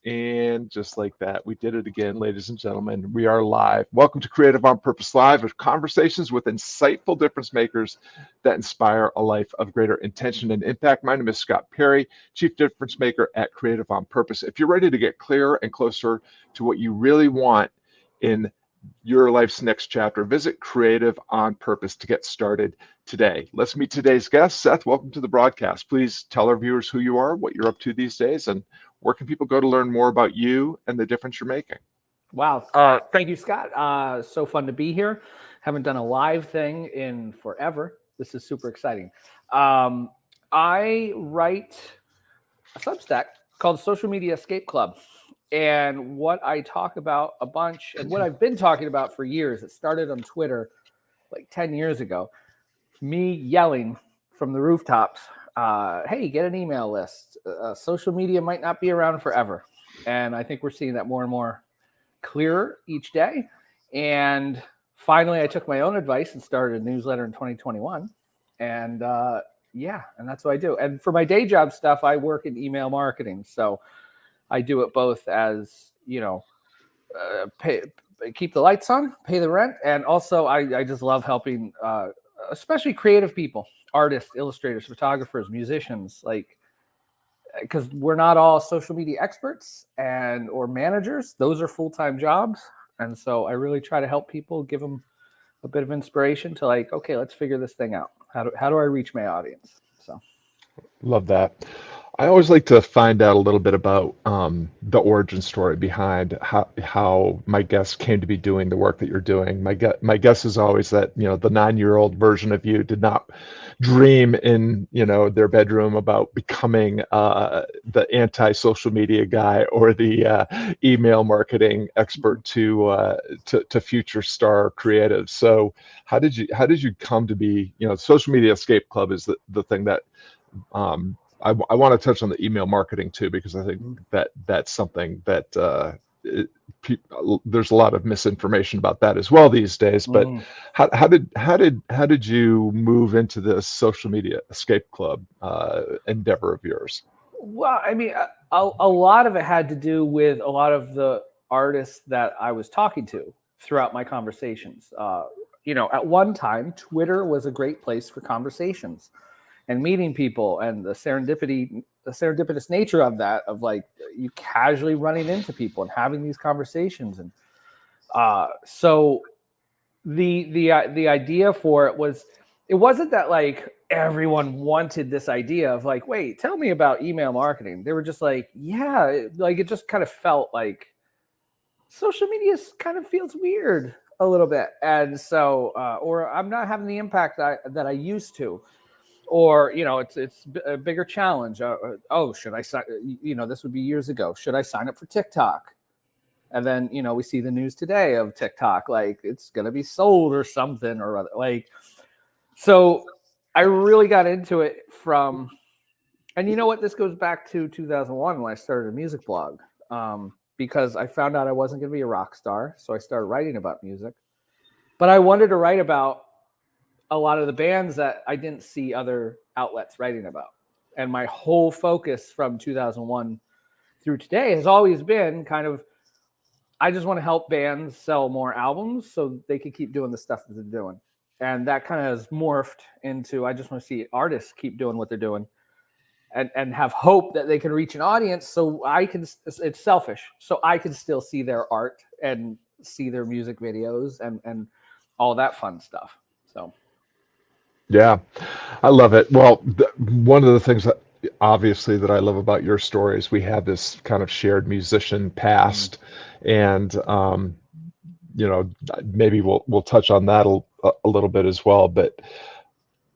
And just like that, we did it again, ladies and gentlemen. We are live. Welcome to Creative on Purpose Live, with conversations with insightful difference makers that inspire a life of greater intention and impact. My name is Scott Perry, Chief Difference Maker at Creative on Purpose. If you're ready to get clearer and closer to what you really want in your life's next chapter, visit Creative on Purpose to get started today. Let's meet today's guest. Seth, welcome to the broadcast. Please tell our viewers who you are, what you're up to these days, and where can people go to learn more about you and the difference you're making? Wow. Thank you, Scott. So fun to be here. Haven't done a live thing in forever. This is super exciting. I write a Substack called Social Media Escape Club. And what I talk about a bunch, and what I've been talking about for years, it started on Twitter like 10 years ago, me yelling from the rooftops, hey, get an email list. Social media might not be around forever. And I think we're seeing that more and more clearer each day. And finally, I took my own advice and started a newsletter in 2021. And and that's what I do. And for my day job stuff, I work in email marketing. So I do it both as, keep the lights on, pay the rent. And also I just love helping, especially creative people, artists, illustrators, photographers, musicians, because we're not all social media experts or managers. Those are full-time jobs. And so I really try to help people, give them a bit of inspiration to okay, let's figure this thing out. How do I reach my audience? So love that. I always like to find out a little bit about the origin story behind how my guests came to be doing the work that you're doing. My guess is always that the 9-year-old version of you did not dream in their bedroom about becoming the anti-social media guy or the email marketing expert to future star creatives. So how did you come to be? Social Media Escape Club is the thing that I want to touch on the email marketing too, because I think that's something that there's a lot of misinformation about that as well these days. But how did you move into this Social Media Escape Club endeavor of yours? Well, I mean, a lot of it had to do with a lot of the artists that I was talking to throughout my conversations. At one time, Twitter was a great place for conversations and meeting people, and the serendipitous nature of that, of you casually running into people and having these conversations. And so the idea for it wasn't that everyone wanted this idea of wait, tell me about email marketing. They were just yeah, it just kind of felt like social media kind of feels weird a little bit. And so, or I'm not having the impact that I used to. Or, it's a bigger challenge. Should I sign? This would be years ago. Should I sign up for TikTok? And then, we see the news today of TikTok, it's going to be sold or something or other. So I really got into it from, and you know what? This goes back to 2001 when I started a music blog, because I found out I wasn't going to be a rock star. So I started writing about music, but I wanted to write about a lot of the bands that I didn't see other outlets writing about. And my whole focus from 2001 through today has always been I just want to help bands sell more albums so they can keep doing the stuff that they're doing. And that kind of has morphed into, I just want to see artists keep doing what they're doing and have hope that they can reach an audience so it's selfish, so I can still see their art and see their music videos and all that fun stuff. So. Yeah, I love it. Well, one of the things that obviously that I love about your story is we have this kind of shared musician past, and maybe we'll touch on that a little bit as well. But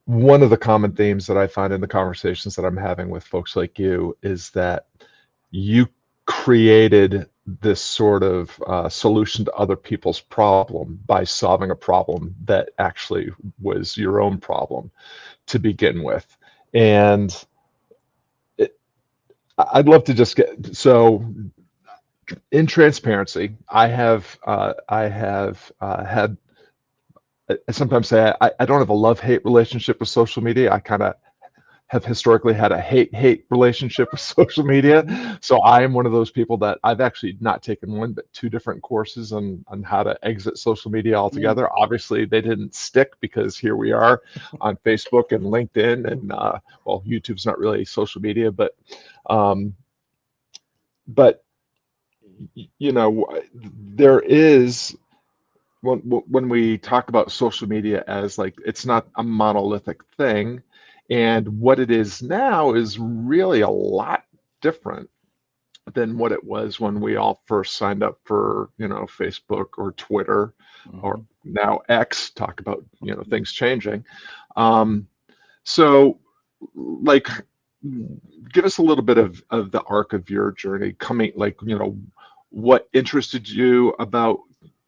one of the common themes that I find in the conversations that I'm having with folks like you is that you created this sort of solution to other people's problem by solving a problem that actually was your own problem to begin with. And I'd love to just so in transparency, I have had, I sometimes say I don't have a love-hate relationship with social media. I kind of have historically had a hate relationship with social media. So I am one of those people that I've actually not taken one, but two different courses on how to exit social media altogether. Obviously, they didn't stick because here we are on Facebook and LinkedIn, and well, YouTube's not really social media, um, but you know, there is when we talk about social media as like it's not a monolithic thing, and what it is now is really a lot different than what it was when we all first signed up for, Facebook or Twitter or now X. Talk about, things changing. So like, give us a little bit of the arc of your journey coming, like, what interested you about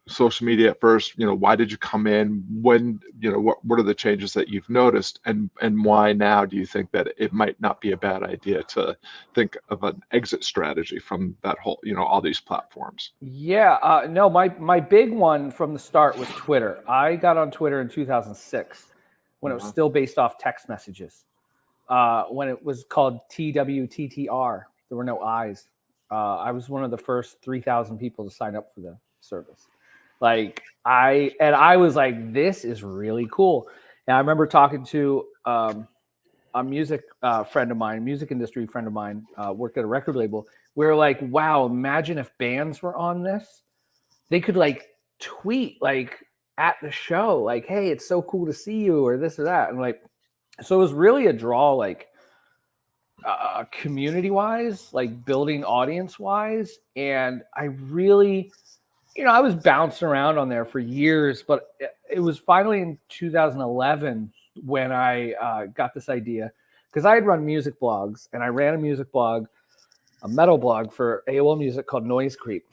social media at first? Why did you come in? When, what are the changes that you've noticed, and why now do you think that it might not be a bad idea to think of an exit strategy from that whole, all these platforms? Yeah, no, my big one from the start was Twitter. I got on Twitter in 2006 when it was still based off text messages. When it was called TWTTR, there were no I's. I was one of the first 3,000 people to sign up for the service. Like I was like, this is really cool. And I remember talking to a music friend of mine, music industry friend of mine, worked at a record label. We were like, wow, imagine if bands were on this. They could like tweet like at the show, like, hey, it's so cool to see you, or this or that. And like, so it was really a draw, like community wise, like building audience wise. And I really, I was bouncing around on there for years, but it was finally in 2011 when I got this idea, because I had run music blogs, and I ran a music blog, a metal blog for AOL Music called Noise Creep.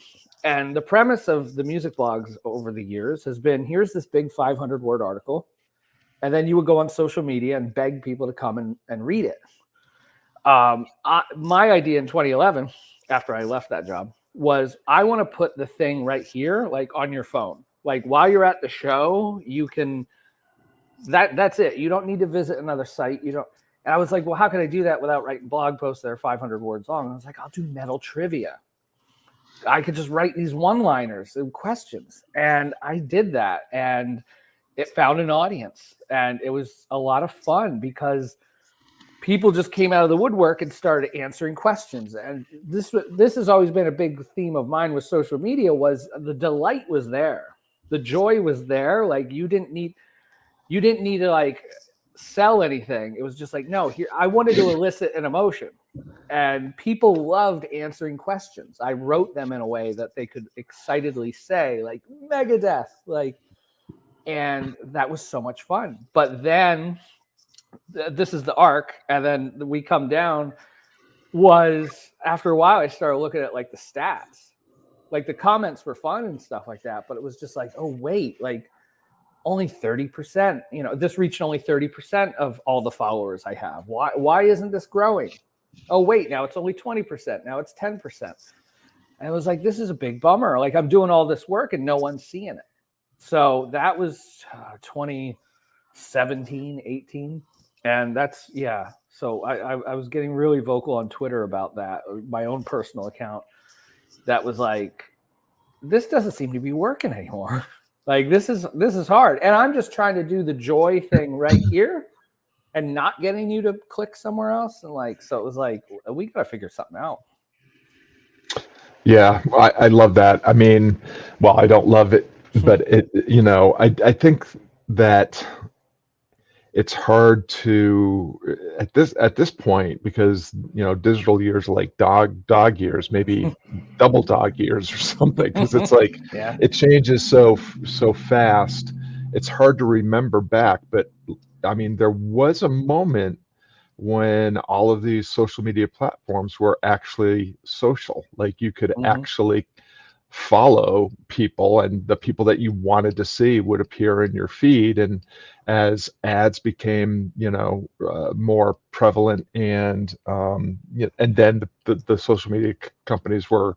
And the premise of the music blogs over the years has been, here's this big 500-word article, and then you would go on social media and beg people to come and read it. My idea in 2011, after I left that job, was I want to put the thing right here, like on your phone. Like while you're at the show, you can, that's it. You don't need to visit another site. You don't. And I was like, well, how can I do that without writing blog posts that are 500 words long? And I was like, I'll do metal trivia. I could just write these one-liners and questions. And I did that, and it found an audience, and it was a lot of fun because people just came out of the woodwork and started answering questions. And this has always been a big theme of mine with social media, was the delight was there. The joy was there. Like you didn't need to like sell anything. It was just like, no, here, I wanted to elicit an emotion, and people loved answering questions. I wrote them in a way that they could excitedly say like Megadeth, like, and that was so much fun. But then this is the arc, and then we come down, was after a while I started looking at like the stats, like the comments were fun and stuff like that, but it was just like, oh wait, like only 30%, this reached only 30% of all the followers I have. Why isn't this growing? Oh wait, now it's only 20%, now it's 10%. And it was like, this is a big bummer. Like I'm doing all this work and no one's seeing it. So that was 2017, 18. And that's, yeah. So I was getting really vocal on Twitter about that, my own personal account. That was like, this doesn't seem to be working anymore. Like this is hard. And I'm just trying to do the joy thing right here and not getting you to click somewhere else. And like, so it was like, we got to figure something out. Yeah, I love that. I mean, well, I don't love it, but I think that it's hard to at this point, because digital years are like dog years, maybe double dog years or something, because it's like it changes so fast. It's hard to remember back, but I mean, there was a moment when all of these social media platforms were actually social. Like you could actually follow people, and the people that you wanted to see would appear in your feed. And as ads became more prevalent, and then the social media companies were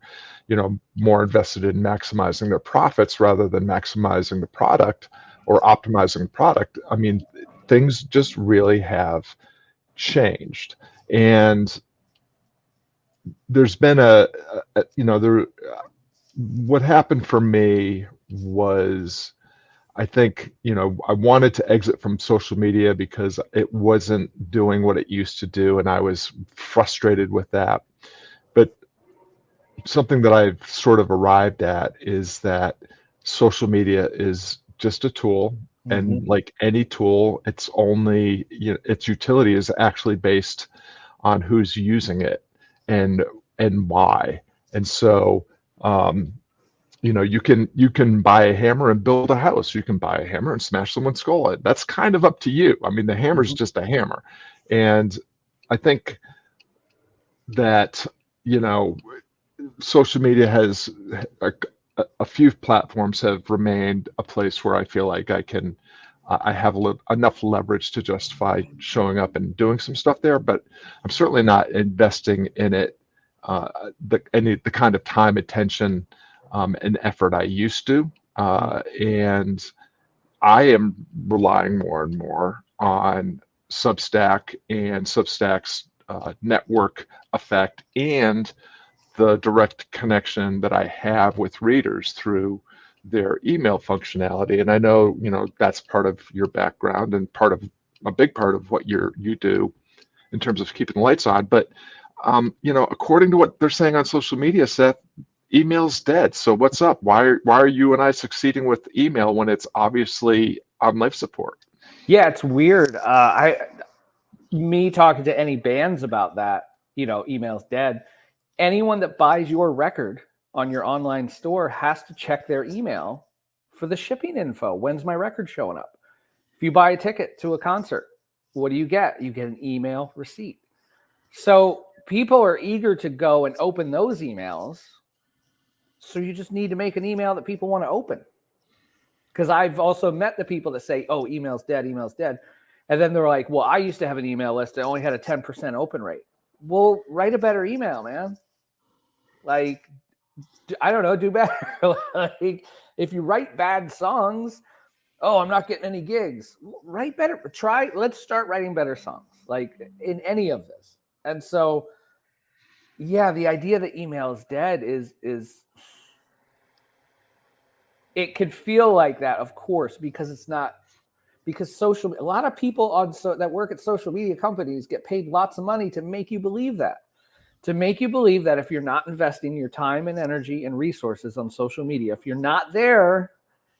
more invested in maximizing their profits rather than maximizing the product or optimizing the product. I mean, things just really have changed. And there's been what happened for me was, I think, I wanted to exit from social media because it wasn't doing what it used to do, and I was frustrated with that. But something that I've sort of arrived at is that social media is just a tool, and like any tool, its only, its utility is actually based on who's using it and why. And so, you can buy a hammer and build a house. You can buy a hammer and smash someone's skull. That's kind of up to you. I mean, the hammer's just a hammer. And I think that, social media has a few platforms have remained a place where I feel like I have enough leverage to justify showing up and doing some stuff there, but I'm certainly not investing in it the kind of time, attention, and effort I used to. And I am relying more and more on Substack and Substack's network effect, and the direct connection that I have with readers through their email functionality. And I know, that's part of your background and a big part of what you do in terms of keeping the lights on. But, according to what they're saying on social media, Seth, email's dead. So what's up? Why are you and I succeeding with email when it's obviously on life support? Yeah, it's weird. Me talking to any bands about that, email's dead. Anyone that buys your record on your online store has to check their email for the shipping info. When's my record showing up? If you buy a ticket to a concert, what do you get? You get an email receipt. So people are eager to go and open those emails. So you just need to make an email that people want to open. Because I've also met the people that say, oh, email's dead, email's dead. And then they're like, well, I used to have an email list that only had a 10% open rate. Well, write a better email, man. Like, I don't know, do better. Like, if you write bad songs, oh, I'm not getting any gigs. Write better. Let's start writing better songs, like in any of this. And so, yeah, the idea that email is dead is it could feel like that, of course, because it's not, because a lot of people that work at social media companies get paid lots of money to make you believe that. To make you believe that if you're not investing your time and energy and resources on social media, if you're not there,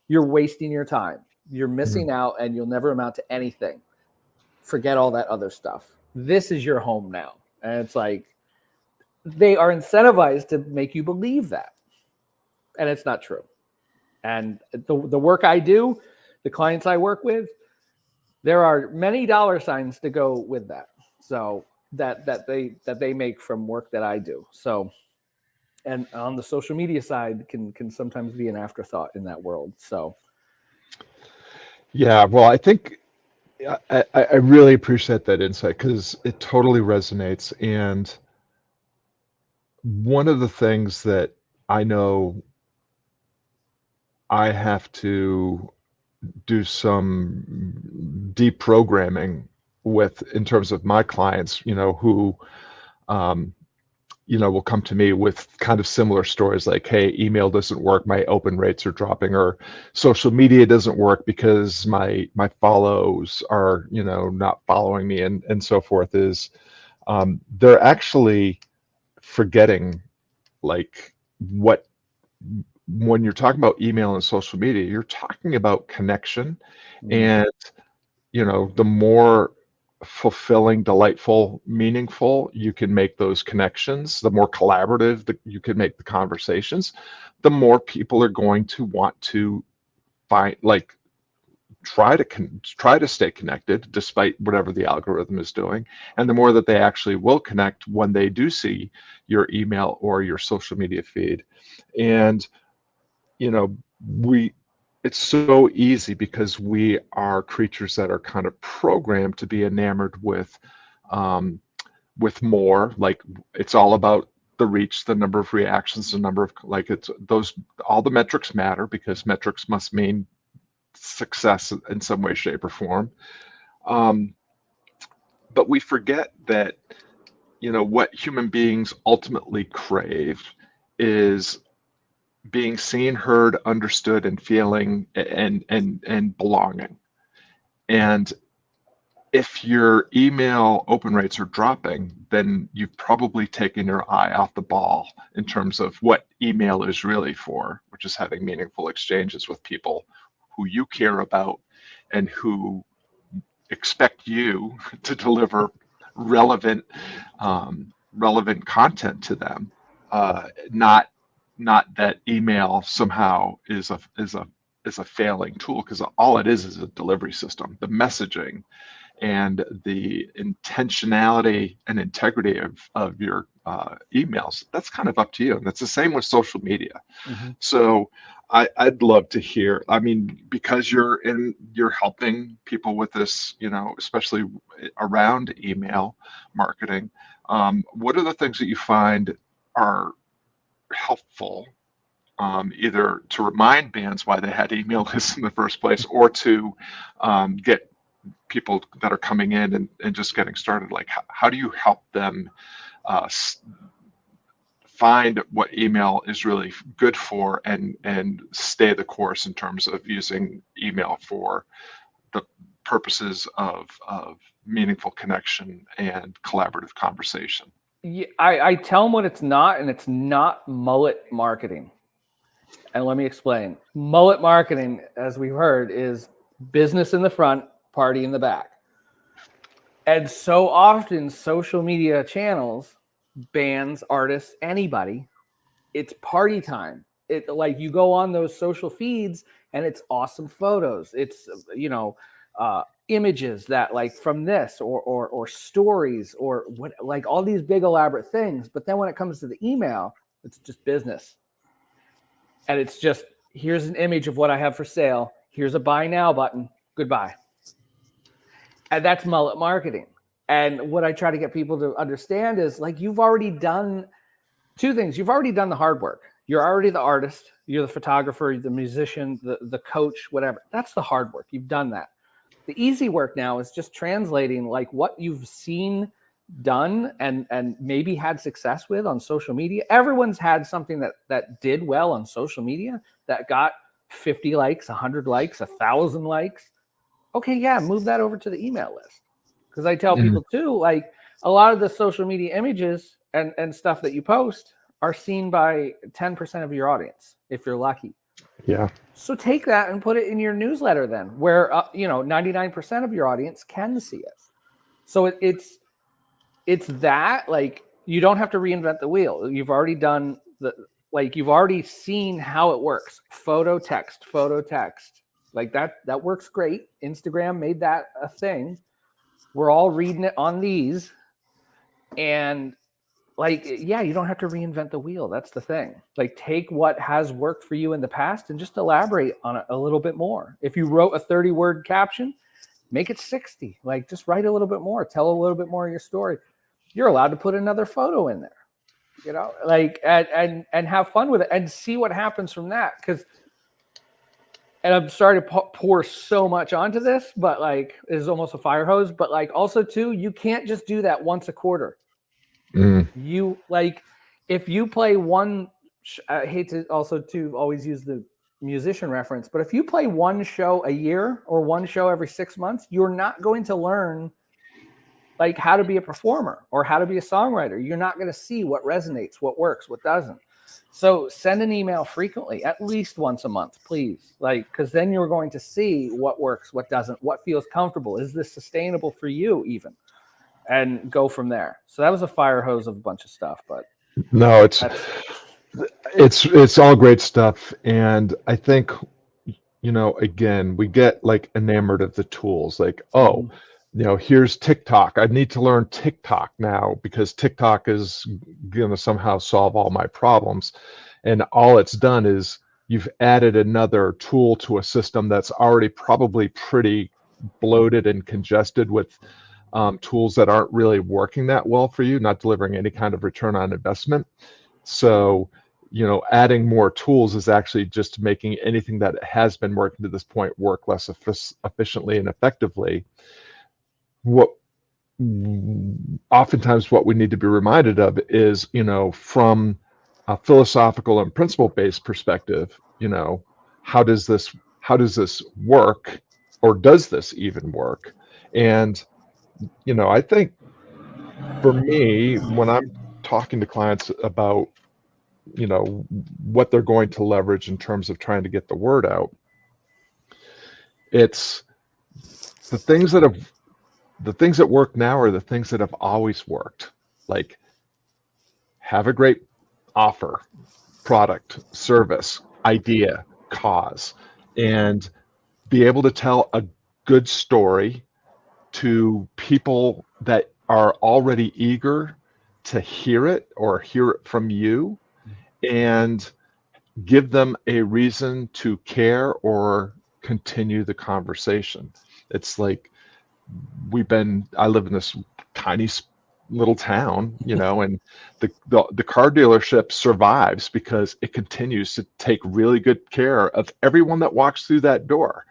you're wasting your time. You're missing out and you'll never amount to anything. Forget all that other stuff. This is your home now. And it's like, they are incentivized to make you believe that. And it's not true. And the work I do, the clients I work with, there are many dollar signs to go with that. So that they make from work that I do. So, and on the social media side can sometimes be an afterthought in that world. So, yeah, well, I think I really appreciate that insight, because it totally resonates. And one of the things that I know I have to do some deprogramming with, in terms of my clients, who, will come to me with kind of similar stories like, hey, email doesn't work, my open rates are dropping, or social media doesn't work because my follows are, not following me, and so forth, is they're actually forgetting, like, when you're talking about email and social media, you're talking about connection. And the more fulfilling, delightful, meaningful you can make those connections, the more collaborative that you can make the conversations, the more people are going to want to try to stay connected despite whatever the algorithm is doing. And the more that they actually will connect when they do see your email or your social media feed. And it's so easy because we are creatures that are kind of programmed to be enamored with more. Like, it's all about the reach, the number of reactions, the number of, like, it's those, all the metrics matter, because metrics must mean success in some way, shape, or form. but we forget that, what human beings ultimately crave is being seen, heard, understood, and feeling and belonging. And if your email open rates are dropping, then you've probably taken your eye off the ball in terms of what email is really for, which is having meaningful exchanges with people who you care about and who expect you to deliver relevant relevant content to them. Not that email somehow is a failing tool, because all it is a delivery system. The messaging and the intentionality and integrity of your emails, that's kind of up to you. And that's the same with social media. Mm-hmm. So I'd love to hear, because you're helping people with this, especially around email marketing. What are the things that you find are helpful, either to remind bands why they had email lists in the first place, or to get people that are coming in and just getting started? Like, how do you help them find what email is really good for and stay the course in terms of using email for the purposes of meaningful connection and collaborative conversation? Yeah, I tell them what it's not, and it's not mullet marketing. And let me explain. Mullet marketing, as we've heard, is business in the front, party in the back. And so often social media channels, bands, artists, anybody, it's party time. It, like, you go on those social feeds and it's awesome photos. It's, images that, like, from this or stories or what, like all these big elaborate things. But then when it comes to the email, it's just business. And it's just, here's an image of what I have for sale. Here's a buy now button. Goodbye. And that's mullet marketing. And what I try to get people to understand is, like, you've already done two things. You've already done the hard work. You're already the artist. You're the photographer, the musician, the coach, whatever. That's the hard work. You've done that. The easy work now is just translating, like, what you've seen done and maybe had success with on social media. Everyone's had something that did well on social media, that got 50 likes, 100 likes, 1,000 likes. Okay, yeah, move that over to the email list. Because I tell people too, like, a lot of the social media images and stuff that you post are seen by 10% of your audience, if you're lucky. Yeah. So take that and put it in your newsletter then, where 99% of your audience can see it. So it's that, like, you don't have to reinvent the wheel. You've already done you've already seen how it works. Photo, text. Like that works great. Instagram made that a thing. We're all reading it on these. And, like, yeah, you don't have to reinvent the wheel. That's the thing. Like, take what has worked for you in the past and just elaborate on it a little bit more. If you wrote a 30-word caption, make it 60. Like, just write a little bit more. Tell a little bit more of your story. You're allowed to put another photo in there, like, and have fun with it and see what happens from that. And I'm sorry to pour so much onto this, but, like, it's almost a fire hose. But, like, also too, you can't just do that once a quarter. You, like, if you play one, I hate to also to always use the musician reference, but if you play one show a year or one show every 6 months, you're not going to learn, like, how to be a performer or how to be a songwriter. You're not going to see what resonates, what works, what doesn't. So send an email frequently, at least once a month, please. Like, because then you're going to see what works, what doesn't, what feels comfortable. Is this sustainable for you even? And go from there. So that was a fire hose of a bunch of stuff, but no, it's all great stuff. And I think, again, we get, like, enamored of the tools, like, here's TikTok. I need to learn TikTok now because TikTok is going to somehow solve all my problems. And all it's done is you've added another tool to a system that's already probably pretty bloated and congested with tools that aren't really working that well for you, not delivering any kind of return on investment. So, adding more tools is actually just making anything that has been working to this point work less efficiently and effectively. What oftentimes what we need to be reminded of is, from a philosophical and principle-based perspective, how does this work, or does this even work? And I think for me, when I'm talking to clients about what they're going to leverage in terms of trying to get the word out, it's the things that work now are the things that have always worked. Like, have a great offer, product, service, idea, cause, and be able to tell a good story to people that are already eager to hear it or hear it from you, and give them a reason to care or continue the conversation. It's like, I live in this tiny little town, and the car dealership survives because it continues to take really good care of everyone that walks through that door.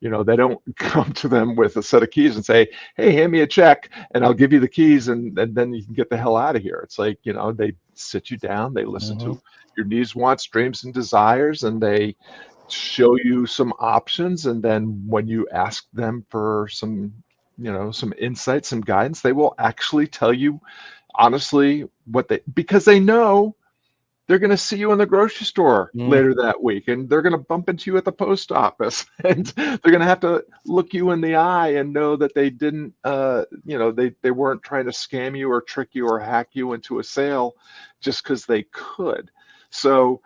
They don't come to them with a set of keys and say, hey, hand me a check and I'll give you the keys and then you can get the hell out of here. It's like, they sit you down, they listen to your needs, wants, dreams, and desires, and they show you some options. And then when you ask them for some insight, some guidance, they will actually tell you honestly because they know they're going to see you in the grocery store later that week, and they're going to bump into you at the post office, and they're going to have to look you in the eye and know that they didn't, they weren't trying to scam you or trick you or hack you into a sale just because they could. So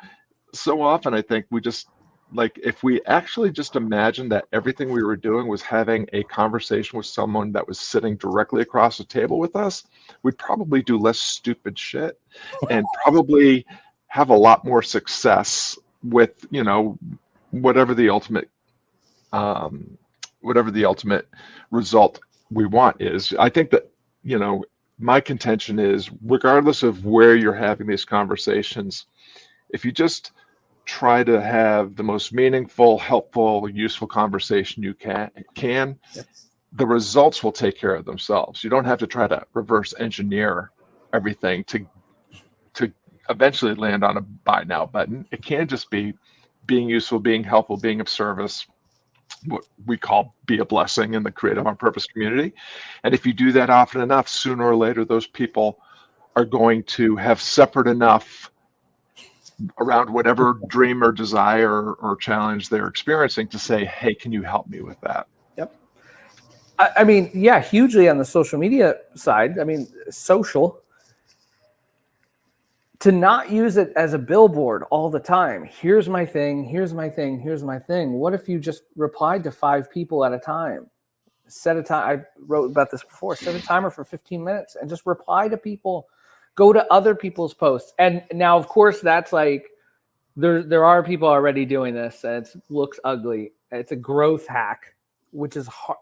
often I think we just, like, if we actually just imagine that everything we were doing was having a conversation with someone that was sitting directly across the table with us, we'd probably do less stupid shit and probably have a lot more success with, whatever the ultimate result we want is. I think that, my contention is, regardless of where you're having these conversations, if you just try to have the most meaningful, helpful, useful conversation you can, the results will take care of themselves. You don't have to try to reverse engineer everything to eventually land on a buy now button. It can just be being useful, being helpful, being of service, what we call be a blessing in the creative on purpose community. And if you do that often enough, sooner or later, those people are going to have separate enough around whatever dream or desire or challenge they're experiencing to say, hey, can you help me with that? Yep. I mean, yeah, hugely on the social media side. I mean, social, to not use it as a billboard all the time. Here's my thing, here's my thing, here's my thing. What if you just replied to 5 people at a time? Set a time. I wrote about this before. Set a timer for 15 minutes and just reply to people. Go to other people's posts. And now, of course, that's like, there are people already doing this, and it looks ugly. It's a growth hack, which is hard.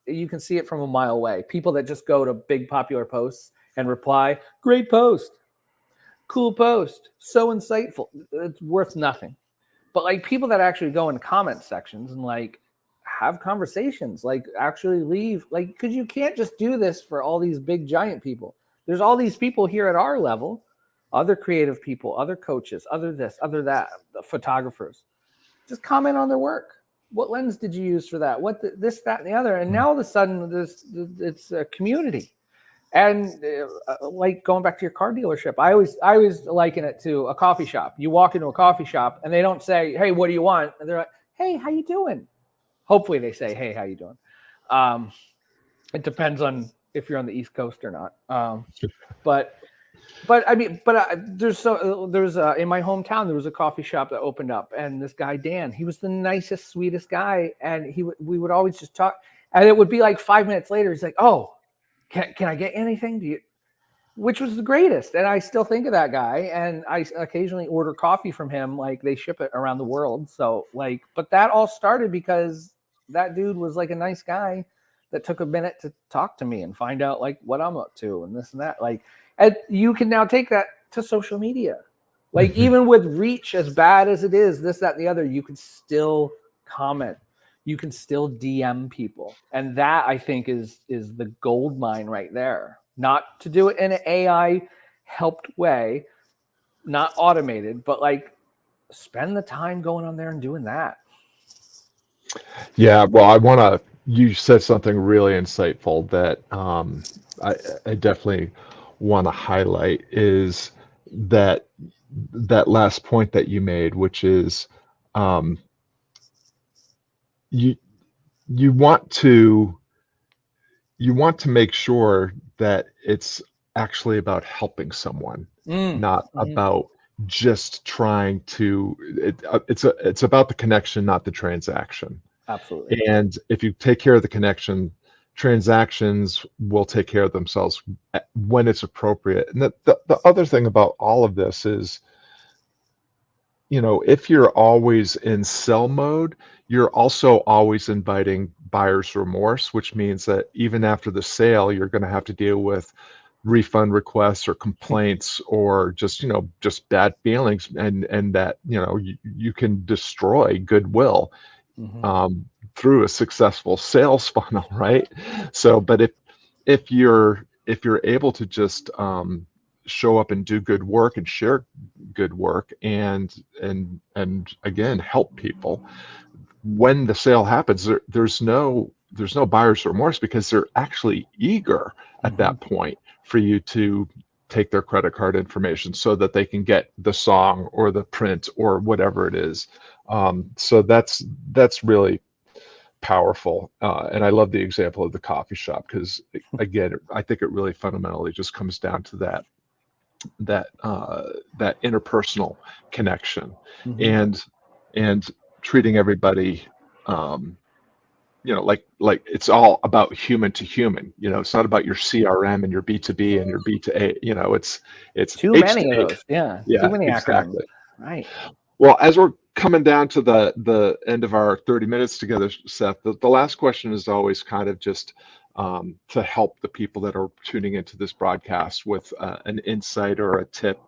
You can see it from a mile away. People that just go to big popular posts and reply, great post, cool post, so insightful. It's worth nothing. But like people that actually go in comment sections and like have conversations, like actually leave, like, because you can't just do this for all these big giant people. There's all these people here at our level, other creative people, other coaches, other this, other that, the photographers. Just comment on their work. What lens did you use for that? This, that, and the other. And now all of a sudden, it's a community. And like going back to your car dealership, I always liken it to a coffee shop. You walk into a coffee shop and they don't say, hey, what do you want? And they're like, hey, how you doing? Hopefully they say, hey, how you doing? It depends on if you're on the East Coast or not. But I mean, there's in my hometown, there was a coffee shop that opened up, and this guy, Dan, he was the nicest, sweetest guy. And we would always just talk, and it would be like 5 minutes later, he's like, oh, can I get anything? Which was the greatest. And I still think of that guy, and I occasionally order coffee from him. Like, they ship it around the world. So like, but that all started because that dude was like a nice guy that took a minute to talk to me and find out like what I'm up to and this and that. Like, and you can now take that to social media. Like, even with reach as bad as it is, this, that, and the other, you can still comment. you can still DM people. And that, I think, is the gold mine right there. Not to do it in an AI helped way, not automated, but like spend the time going on there and doing that. Yeah, well, you said something really insightful that I definitely want to highlight is that that last point that you made, which is um, you you want to you want to make sure that it's actually about helping someone, not about just trying to. It's about the connection, not the transaction. Absolutely. And if you take care of the connection, transactions will take care of themselves when it's appropriate. And the other thing about all of this is, if you're always in sell mode, you're also always inviting buyer's remorse, which means that even after the sale, you're going to have to deal with refund requests or complaints or just bad feelings, and that you can destroy goodwill through a successful sales funnel, right? So, but if you're able to just show up and do good work and share good work and again help people, when the sale happens, there's no buyer's remorse because they're actually eager at that point for you to take their credit card information so that they can get the song or the print or whatever it is. So that's really powerful. And I love the example of the coffee shop because, again, I think it really fundamentally just comes down to that interpersonal connection and treating everybody, like it's all about human to human. It's not about your CRM and your B2B and your B2A. It's too H many to of A. those. Yeah, Yeah, too many acronyms. exactly. Right. Well, as we're coming down to the end of our 30 minutes together, Seth, the last question is always kind of just to help the people that are tuning into this broadcast with an insight or a tip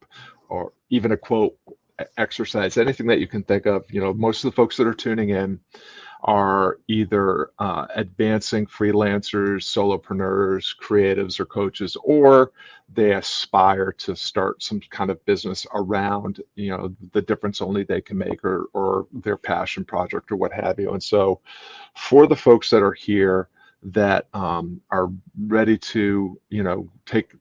or even a quote, exercise, anything that you can think of. Most of the folks that are tuning in are either advancing freelancers, solopreneurs, creatives, or coaches, or they aspire to start some kind of business around, the difference only they can make or their passion project or what have you. And so for the folks that are here that are ready to, take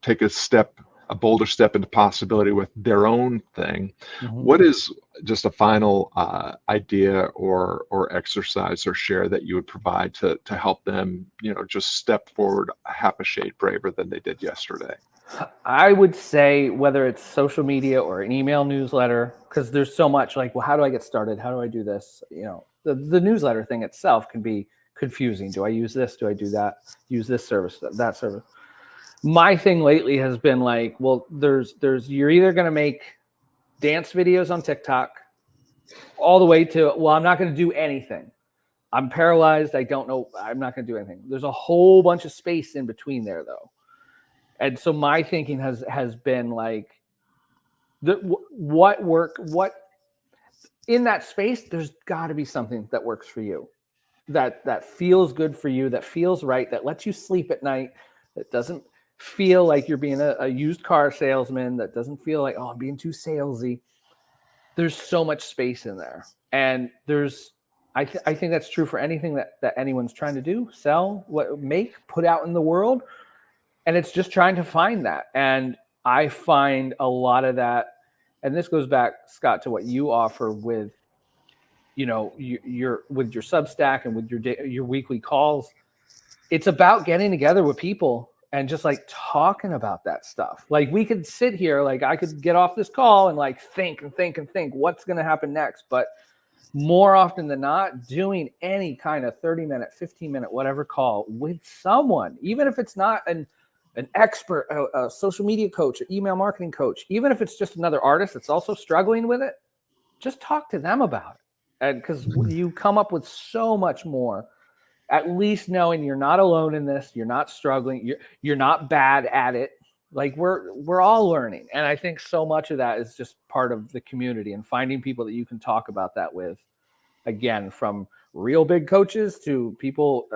a bolder step into possibility with their own thing, what is just a final idea or exercise or share that you would provide to help them, just step forward a half a shade braver than they did yesterday? I would say whether it's social media or an email newsletter, because there's so much like, well, how do I get started? How do I do this? The newsletter thing itself can be confusing. Do I use this? Do I do that? Use this service, that service? My thing lately has been like, well, you're either going to make dance videos on TikTok all the way to, well, I'm not going to do anything. I'm paralyzed. I don't know. I'm not going to do anything. There's a whole bunch of space in between there, though. And so my thinking has been like, what in that space, there's got to be something that works for you, that feels good for you, that feels right, that lets you sleep at night, that doesn't feel like you're being a used car salesman, that doesn't feel like, oh, I'm being too salesy. There's so much space in there. And I think that's true for anything that anyone's trying to do, sell, put out in the world. And it's just trying to find that. And I find a lot of that, and this goes back, Scott, to what you offer with, your with your Substack and with your weekly calls. It's about getting together with people and just like talking about that stuff. Like we could sit here, like I could get off this call and like think what's going to happen next. But more often than not, doing any kind of 30-minute, 15-minute, whatever call with someone, even if it's not an expert, a social media coach, an email marketing coach, even if it's just another artist that's also struggling with it, just talk to them about it. And because you come up with so much more, at least knowing you're not alone in this, you're not struggling, you're not bad at it. Like we're all learning. And I think so much of that is just part of the community and finding people that you can talk about that with. again, from real big coaches to people,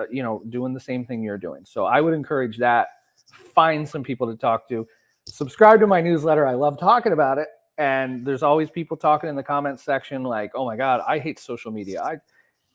doing the same thing you're doing. So I would encourage that. Find some people to talk to. Subscribe to my newsletter. I love talking about it. And there's always people talking in the comments section like, oh my God, I hate social media.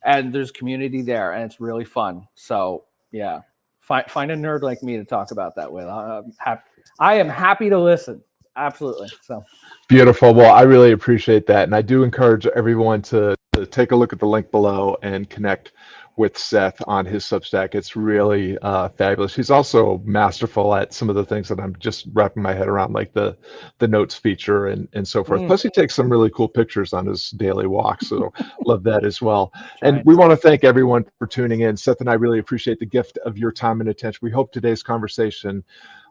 And there's community there, and it's really fun. So yeah, find a nerd like me to talk about that with. I am happy to listen. Absolutely. So Beautiful. Well, I really appreciate that. And I do encourage everyone to take a look at the link below and connect with Seth on his Substack. It's really fabulous. He's also masterful at some of the things that I'm just wrapping my head around, like the notes feature and so forth. Plus, he takes some really cool pictures on his daily walk. So love that as well. And we want to thank everyone for tuning in. Seth and I really appreciate the gift of your time and attention. We hope today's conversation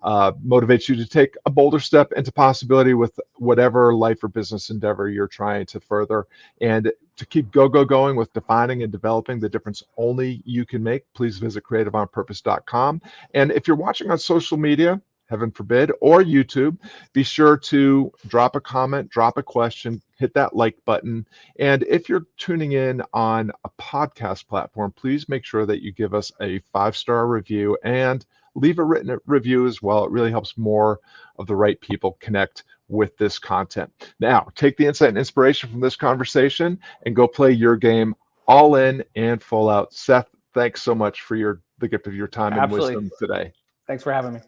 motivates you to take a bolder step into possibility with whatever life or business endeavor you're trying to further, and to keep going with defining and developing the difference only you can make. Please visit creativeonpurpose.com. And if you're watching on social media, heaven forbid, or YouTube, be sure to drop a comment, drop a question, hit that like button. And if you're tuning in on a podcast platform, please make sure that you give us a 5-star review and leave a written review as well. It really helps more of the right people connect with this content. Now, take the insight and inspiration from this conversation and go play your game all in and full out. Seth, thanks so much for the gift of your time and wisdom today. Thanks for having me.